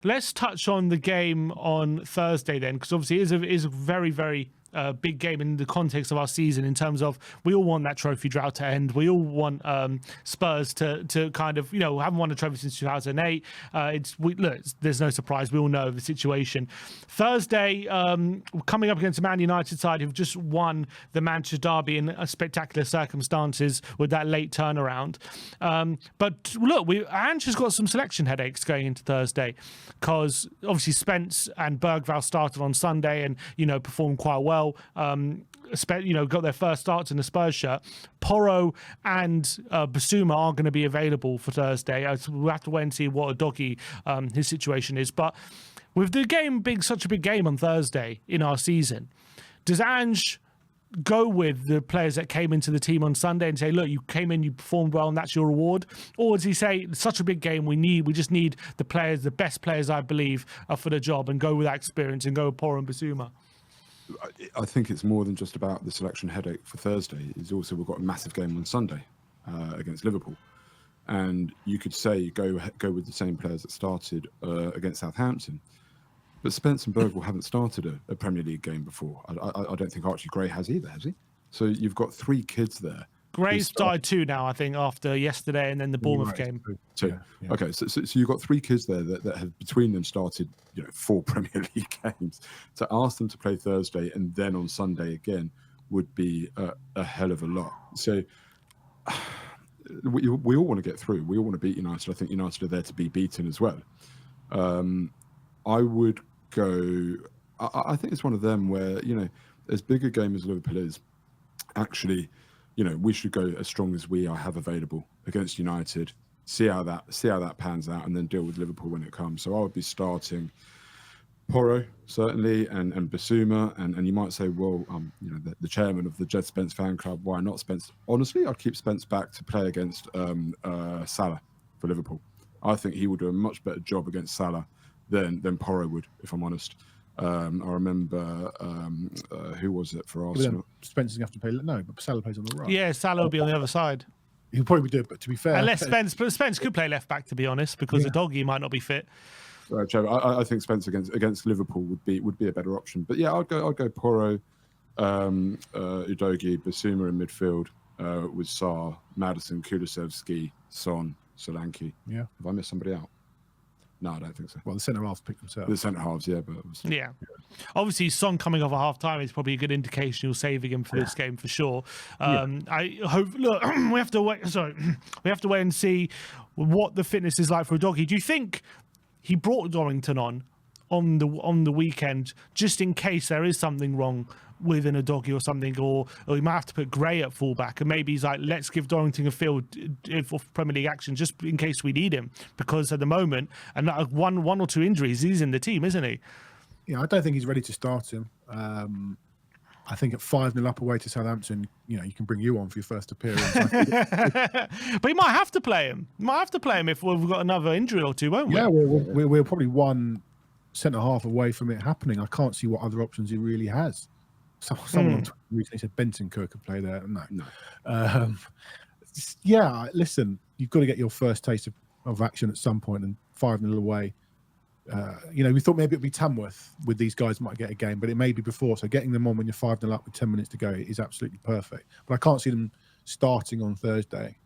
Let's touch on the game on Thursday then, because obviously it is a very, very big game in the context of our season, in terms of we all want that trophy drought to end. We all want Spurs to kind of, haven't won a trophy since 2008. There's no surprise. We all know the situation. Thursday, coming up against a Man United side who've just won the Manchester Derby in spectacular circumstances with that late turnaround. But look, Ange has got some selection headaches going into Thursday, because obviously Spence and Bergvall started on Sunday and, performed quite well. Got their first starts in the Spurs shirt. Porro and Basuma are going to be available for Thursday. We'll have to wait and see what Udogie, his situation is. But with the game being such a big game on Thursday in our season, does Ange go with the players that came into the team on Sunday and say, look, you came in, you performed well, and that's your reward? Or does he say, it's such a big game, we just need the players, the best players, I believe, for the job, and go with that experience and go with Porro and Basuma? I think it's more than just about the selection headache for Thursday. It's also, we've got a massive game on Sunday against Liverpool. And you could say go with the same players that started against Southampton. But Spence and Bergvall haven't started a Premier League game before. I don't think Archie Gray has either, has he? So you've got three kids there. Gray's started two now, I think, after yesterday and then the Bournemouth game. So, yeah. Okay, so you've got three kids there that have between them started, 4 Premier League games. To ask them to play Thursday and then on Sunday again would be a hell of a lot. So we all want to get through. We all want to beat United. I think United are there to be beaten as well. I would go. I think it's one of them where, as big a game as Liverpool is, actually, we should go as strong as we have available against United. See how that pans out, and then deal with Liverpool when it comes. So I would be starting Porro certainly, and Basuma, and you might say, well, the chairman of the Jed Spence fan club, why not Spence? Honestly, I'd keep Spence back to play against Salah for Liverpool. I think he would do a much better job against Salah than Porro would, if I'm honest. I remember who was it for Arsenal? Spencer's going to have to play. No, but Salah plays on the right. Yeah, Salah will be on the other side. He'll probably do it, but to be fair, unless Spence could play left back, to be honest, because the doggy might not be fit. Trevor, I think Spence against Liverpool would be a better option. But yeah, I'd go Porro, Udogie, Basuma in midfield with Sarr, Maddison, Kulusevski, Son, Solanke. Yeah. Have I missed somebody out? No, I don't think so. Well, the centre halves picked themselves. The centre halves, yeah, but yeah. Obviously, Son coming off a half time is probably a good indication you're saving him for this game for sure. I hope. Look, we have to wait. Sorry, we have to wait and see what the fitness is like for Udogie. Do you think he brought Dorrington on the weekend just in case there is something wrong with an Udogie or something, or he might have to put Gray at fullback, and maybe he's like, let's give Dorrington a field of Premier League action just in case we need him, because at the moment, and one or two injuries, he's in the team, isn't he? Yeah, I don't think he's ready to start him. I think at 5-0 up away to Southampton, you can bring you on for your first appearance. But he might have to play him. If we've got another injury or two, won't we? Yeah, we're probably one centre half away from it happening. I can't see what other options he really has. Someone on Twitter recently said Bentancur could play there. No. Yeah, listen, you've got to get your first taste of action at some point, and 5-0 away. We thought maybe it'd be Tamworth with these guys might get a game, but it may be before. So getting them on when you're 5-0 up with 10 minutes to go is absolutely perfect. But I can't see them starting on Thursday.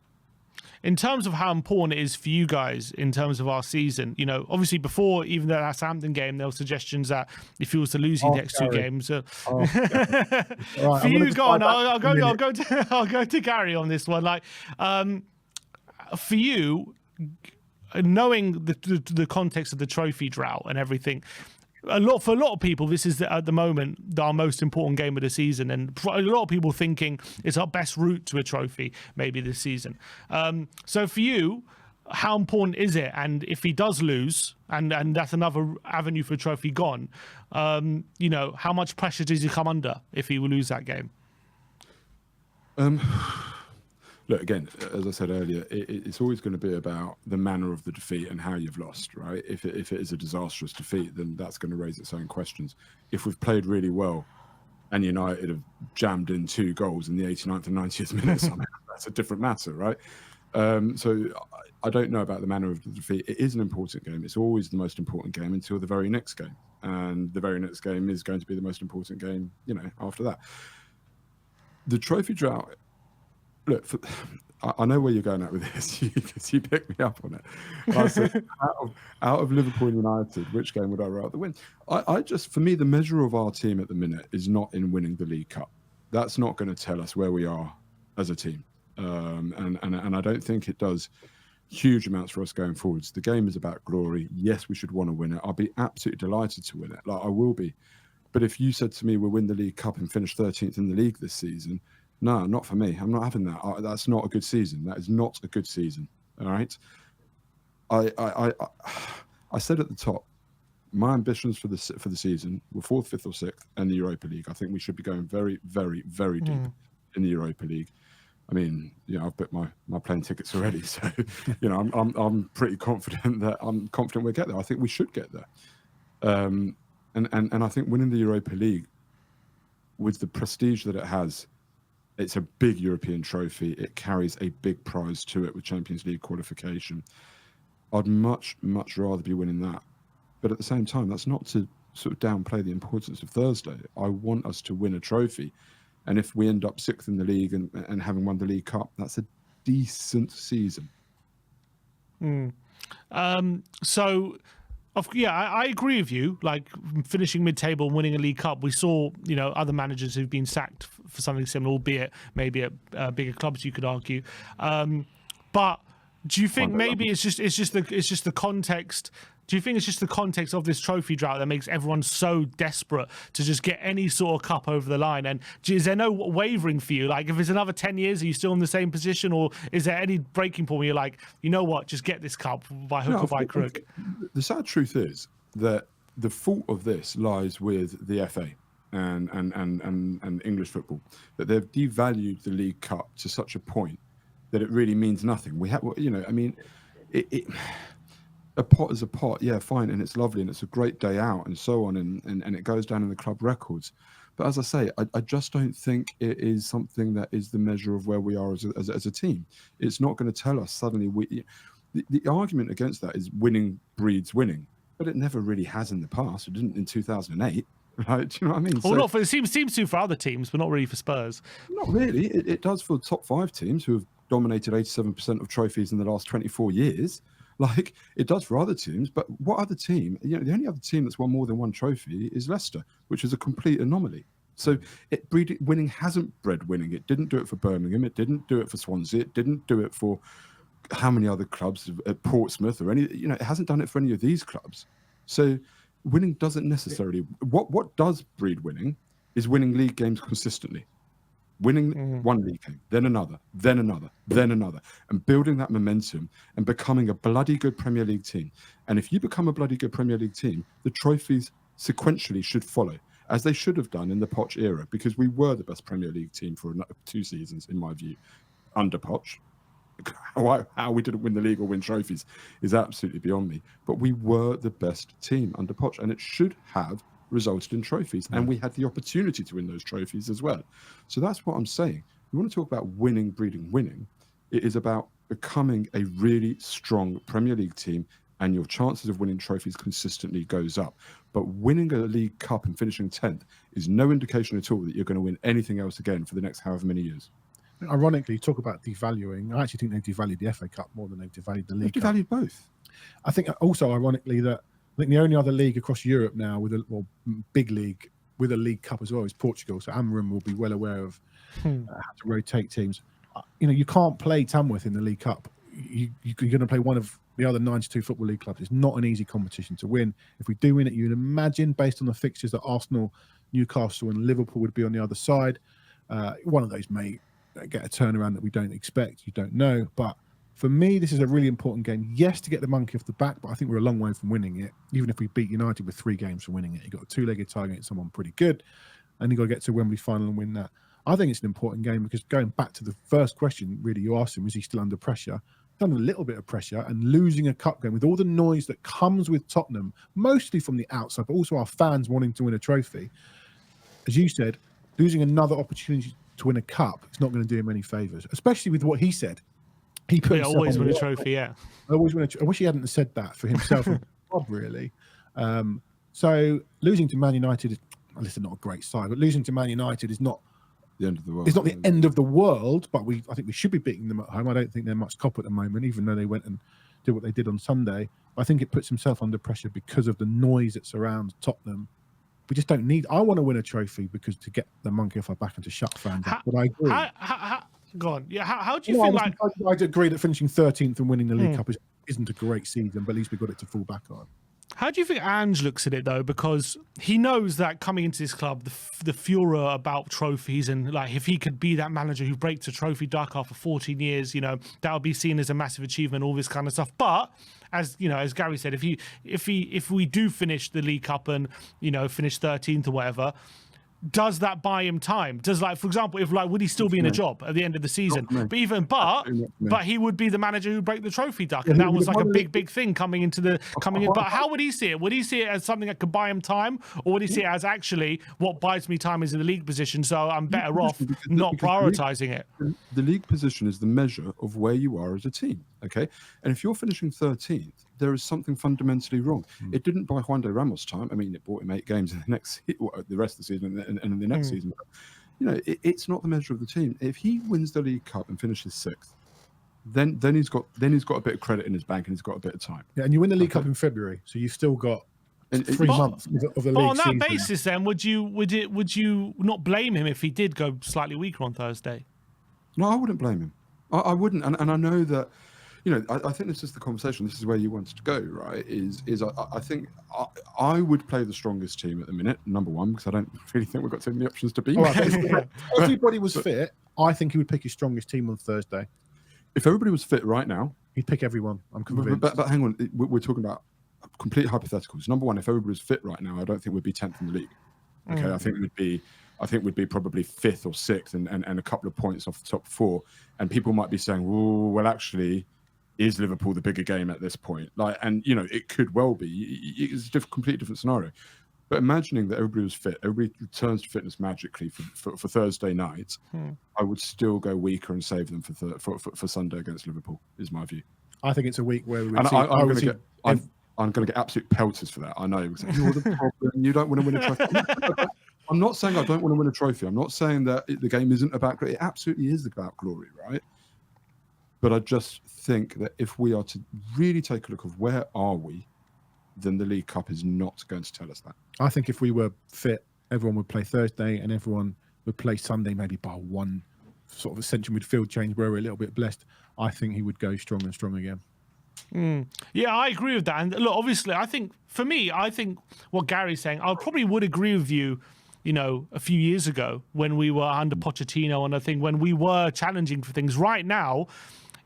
In terms of how important it is for you guys in terms of our season, obviously before even that Southampton game, there were suggestions that if he was to lose the next two games, right, for you, go on. I'll go to Gary on this one. Like, for you, knowing the context of the trophy drought and everything, for a lot of people, this is at the moment our most important game of the season, and a lot of people thinking it's our best route to a trophy maybe this season. So for you, how important is it? And if he does lose, and that's another avenue for a trophy gone, how much pressure does he come under if he will lose that game? Look, again, as I said earlier, it's always going to be about the manner of the defeat and how you've lost, right? If it is a disastrous defeat, then that's going to raise its own questions. If we've played really well and United have jammed in 2 goals in the 89th and 90th minutes, that's a different matter, right? So I don't know about the manner of the defeat. It is an important game. It's always the most important game until the very next game. And the very next game is going to be the most important game, after that. The trophy drought, look, I know where you're going at with this because you picked me up on it. I said, out of Liverpool and United, which game would I rather win? For me, the measure of our team at the minute is not in winning the League Cup. That's not going to tell us where we are as a team. And I don't think it does huge amounts for us going forwards. The game is about glory. Yes, we should want to win it. I'll be absolutely delighted to win it. Like I will be. But if you said to me, we'll win the League Cup and finish 13th in the league this season, no, not for me. I'm not having that. That's not a good season. That is not a good season. All right. I said at the top, my ambitions for the season were 4th, 5th, or 6th, and the Europa League. I think we should be going very, very, very deep in the Europa League. I mean, I've booked my plane tickets already, so I'm pretty confident we'll get there. I think we should get there, and I think winning the Europa League with the prestige that it has, it's a big European trophy. It carries a big prize to it with Champions League qualification. I'd much, much rather be winning that, but at the same time, that's not to sort of downplay the importance of Thursday. I want us to win a trophy. And if we end up 6th in the league and having won the League Cup, that's a decent season. I agree with you. Like finishing mid-table and winning a League Cup, we saw, other managers who've been sacked for something similar, albeit maybe at bigger clubs, you could argue. But do you think maybe it's just the context? Do you think it's just the context of this trophy drought that makes everyone so desperate to just get any sort of cup over the line? And is there no wavering for you? Like, if it's another 10 years, are you still in the same position? Or is there any breaking point where you're like, you know what, just get this cup by hook or by crook? The sad truth is that the fault of this lies with the FA and English football, that they've devalued the League Cup to such a point that it really means nothing. We have, a pot is a pot, yeah, fine, and it's lovely, and it's a great day out, and so on, and it goes down in the club records. But as I say, I just don't think it is something that is the measure of where we are as a team. It's not going to tell us suddenly. The argument against that is winning breeds winning, but it never really has in the past. It didn't in 2008. Right? Do you know what I mean? Well, it seems to for other teams, but not really for Spurs. Not really. It does for the top 5 teams who have dominated 87% of trophies in the last 24 years. Like it does for other teams, but what other team? The only other team that's won more than one trophy is Leicester, which is a complete anomaly. So winning hasn't bred winning. It didn't do it for Birmingham. It didn't do it for Swansea. It didn't do it for how many other clubs at Portsmouth or any. It hasn't done it for any of these clubs. So winning doesn't necessarily. What does breed winning is winning league games consistently. Winning one league game, then another, then another, then another, and building that momentum and becoming a bloody good Premier League team. And if you become a bloody good Premier League team, the trophies sequentially should follow, as they should have done in the Poch era, because we were the best Premier League team for 2 seasons, in my view, under Poch. How we didn't win the league or win trophies is absolutely beyond me. But we were the best team under Poch, and it should have resulted in trophies, and we had the opportunity to win those trophies as well. So that's what I'm saying. We want to talk about winning, breeding, winning. It is about becoming a really strong Premier League team, and your chances of winning trophies consistently goes up. But winning a League Cup and finishing 10th is no indication at all that you're going to win anything else again for the next however many years. Ironically, talk about devaluing. I actually think they've devalued the FA Cup more than they've devalued the League Cup. They've devalued both. I think also, ironically, that I think the only other league across Europe now with big league with a League Cup as well is Portugal. So Amram will be well aware of how to rotate teams. You can't play Tamworth in the League Cup. You're going to play one of the other 92 Football League clubs. It's not an easy competition to win. If we do win it, you'd imagine, based on the fixtures, that Arsenal, Newcastle and Liverpool would be on the other side. One of those may get a turnaround that we don't expect. You don't know. But for me, this is a really important game. Yes, to get the monkey off the back, but I think we're a long way from winning it. Even if we beat United with 3 games from winning it, you've got a 2-legged tie against someone pretty good, and you've got to get to Wembley final and win that. I think it's an important game because going back to the first question, really, you asked him, is he still under pressure? Under a little bit of pressure, and losing a cup game with all the noise that comes with Tottenham, mostly from the outside, but also our fans wanting to win a trophy. As you said, losing another opportunity to win a cup, it's not going to do him any favours, especially with what he said. He put Yeah, himself always on win a the trophy. Yeah. I always want to. I wish he hadn't said that for himself and Bob, really. So losing to Man United is, listen, not a great side, but losing to Man United is not The end of the world. it's not the end of the world. But I think we should be beating them at home. I don't think they're much cop at the moment, even though they went and did what they did on Sunday. I think it puts himself under pressure because of the noise that surrounds Tottenham. We just don't need. I want to win a trophy because to get the monkey off our back and to shut fans up. But I agree. Go on. Yeah. How do you feel like? I'd agree that finishing 13th and winning the League Cup isn't a great season, but at least we got it to fall back on. How do you think Ange looks at it though? Because he knows that coming into this club, the furor about trophies and like if he could be that manager who breaks a trophy duck after 14 years, you know, that would be seen as a massive achievement, all this kind of stuff. But as you know, as Gary said, if we do finish the League Cup and you know finish 13th or whatever, does that buy him time? Does like, for example, if like would he still be in a job at the end of the season? But he would be the manager who break the trophy duck, and that was like a big thing coming in. But how would he see it? Would he see it as something that could buy him time, or would he see it as actually what buys me time is in the league position, so I'm better off not prioritizing it? The league position is the measure of where you are as a team. Okay, and if you're finishing 13th, there is something fundamentally wrong. It didn't buy Juan de Ramos time. I mean, it bought him 8 games in the rest of the season and in the next season. But, you know, it's not the measure of the team. If he wins the League Cup and finishes 6th, then he's got a bit of credit in his bank and he's got a bit of time. Yeah, and you win the League Cup in February, so you've still got 3 months of the league on that season. basis, then would you not blame him if he did go slightly weaker on Thursday? No, I wouldn't blame him. I wouldn't, and I know that. You know, I think this is the conversation. This is where you wanted to go, right? I think I would play the strongest team at the minute, number one, because I don't really think we've got too many options to beat. Right, if everybody was fit, I think he would pick his strongest team on Thursday. If everybody was fit right now, he'd pick everyone. I'm convinced. But hang on, we're talking about complete hypotheticals. Number one, if everybody was fit right now, I don't think we'd be 10th in the league. Okay, I think we'd be probably 5th or 6th, and a couple of points off the top 4. And people might be saying, "Oh, well, actually." Is Liverpool the bigger game at this point? Like, and you know, it could well be. It's a completely different scenario. But imagining that everybody was fit, everybody returns to fitness magically for Thursday night, I would still go weaker and save them for Sunday against Liverpool. Is my view. I think it's a week where we. And I'm going to get absolute pelters for that. I know. You're the problem. You don't want to win a trophy. I'm not saying I don't want to win a trophy. I'm not saying that the game isn't about glory. It absolutely is about glory, right? But I just think that if we are to really take a look of where are we, then the League Cup is not going to tell us that. I think if we were fit, everyone would play Thursday and everyone would play Sunday, maybe by one sort of a central midfield change where we're a little bit blessed. I think he would go strong and strong again. Yeah, I agree with that. And look, obviously, I think what Gary's saying, I probably would agree with you. You know, a few years ago when we were under Pochettino and I think when we were challenging for things. Right now.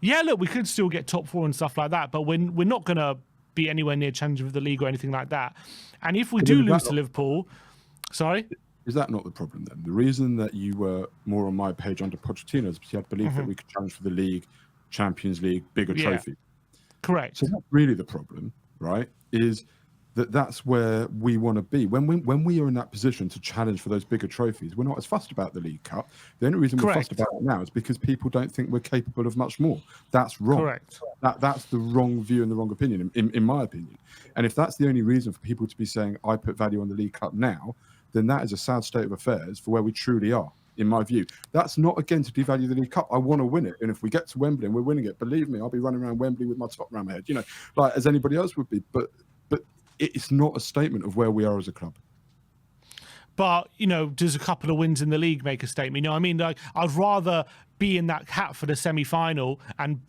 Yeah, look, we could still get top 4 and stuff like that, but we're not going to be anywhere near challenging for the league or anything like that. And if we do lose to Liverpool, sorry? Is that not the problem then? The reason that you were more on my page under Pochettino is because you had belief that we could challenge for the league, Champions League, bigger trophy. Correct. So that's really the problem, right? Is that's where we want to be. When we are in that position to challenge for those bigger trophies, we're not as fussed about the League Cup. The only reason we're fussed about it now is because people don't think we're capable of much more. That's wrong. Correct. That's the wrong view and the wrong opinion, in my opinion. And if that's the only reason for people to be saying, I put value on the League Cup now, then that is a sad state of affairs for where we truly are, in my view. That's not, again, to devalue the League Cup. I want to win it. And if we get to Wembley and we're winning it, believe me, I'll be running around Wembley with my top around my head, you know, like as anybody else would be. But it's not a statement of where we are as a club. But, you know, does a couple of wins in the league make a statement? You know, I mean, like, I'd rather be in that hat for the semi-final and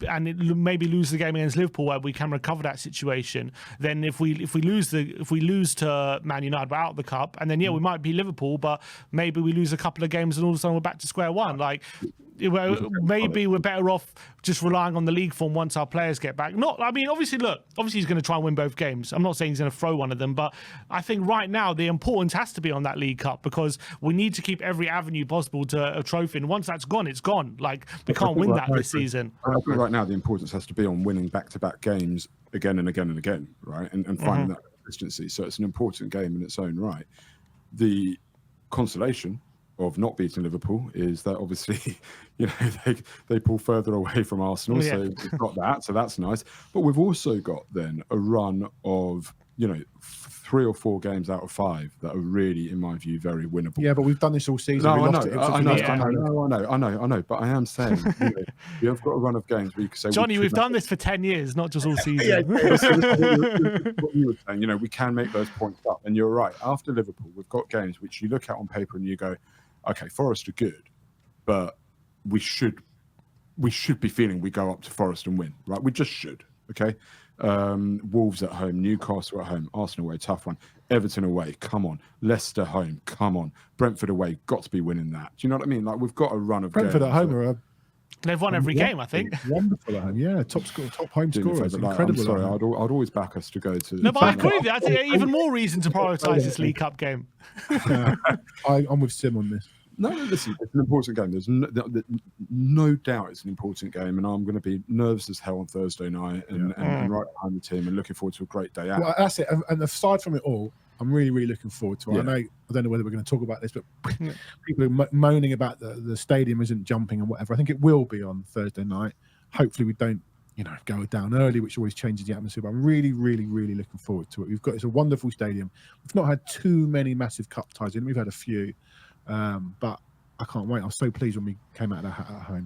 maybe lose the game against Liverpool where we can recover that situation. Then if we lose to Man United, we're out of the cup, and then we might be Liverpool, but maybe we lose a couple of games and all of a sudden we're back to square one. Like, maybe we're better off just relying on the league form once our players get back. Obviously he's going to try and win both games. I'm not saying he's going to throw one of them, but I think right now the importance has to be on that League Cup because we need to keep every avenue possible to a trophy. And once that's gone, it's gone. Like, we can't win that this season. I think right now the importance has to be on winning back-to-back games again and again and again, right? And finding that consistency. So it's an important game in its own right. The consolation of not beating Liverpool is that obviously, you know, they pull further away from Arsenal. Yeah. So we've got that. So that's nice. But we've also got then a run of, you know, 3 or 4 games out of 5 that are really, in my view, very winnable. Yeah, but we've done this all season. No, We I lost know, to Ipswich, I we know, lost to I Palace. know. But I am saying, you know, we have got a run of games where you can say, Johnny, we've done this for 10 years, not just all season. yeah, what you were saying, you know, we can make those points up. And you're right. After Liverpool, we've got games which you look at on paper and you go, okay, Forest are good, but we should be feeling we go up to Forest and win, right? We just should, okay? Wolves at home, Newcastle at home, Arsenal away, tough one. Everton away, come on. Leicester home, come on. Brentford away, got to be winning that. Do you know what I mean? Like, we've got a run of Brentford games at home are They've won every game, I think. wonderful at home. Yeah, top home scorers. Like, Incredible. I'm sorry, at home. I'd always back us to go to. No, but I agree with you. I think even more reason to prioritise this League Cup game. I'm with Sim on this. No, listen, it's an important game. There's no doubt it's an important game, and I'm going to be nervous as hell on Thursday night and right behind the team and looking forward to a great day out. Well, that's it. And aside from it all, I'm really, really looking forward to it. Yeah. I don't know whether we're going to talk about this, but people are moaning about the stadium isn't jumping and whatever. I think it will be on Thursday night. Hopefully we don't, you know, go down early, which always changes the atmosphere. But I'm really, really, really looking forward to it. It's a wonderful stadium. We've not had too many massive cup ties in. We've had a few, but I can't wait. I was so pleased when we came out at home.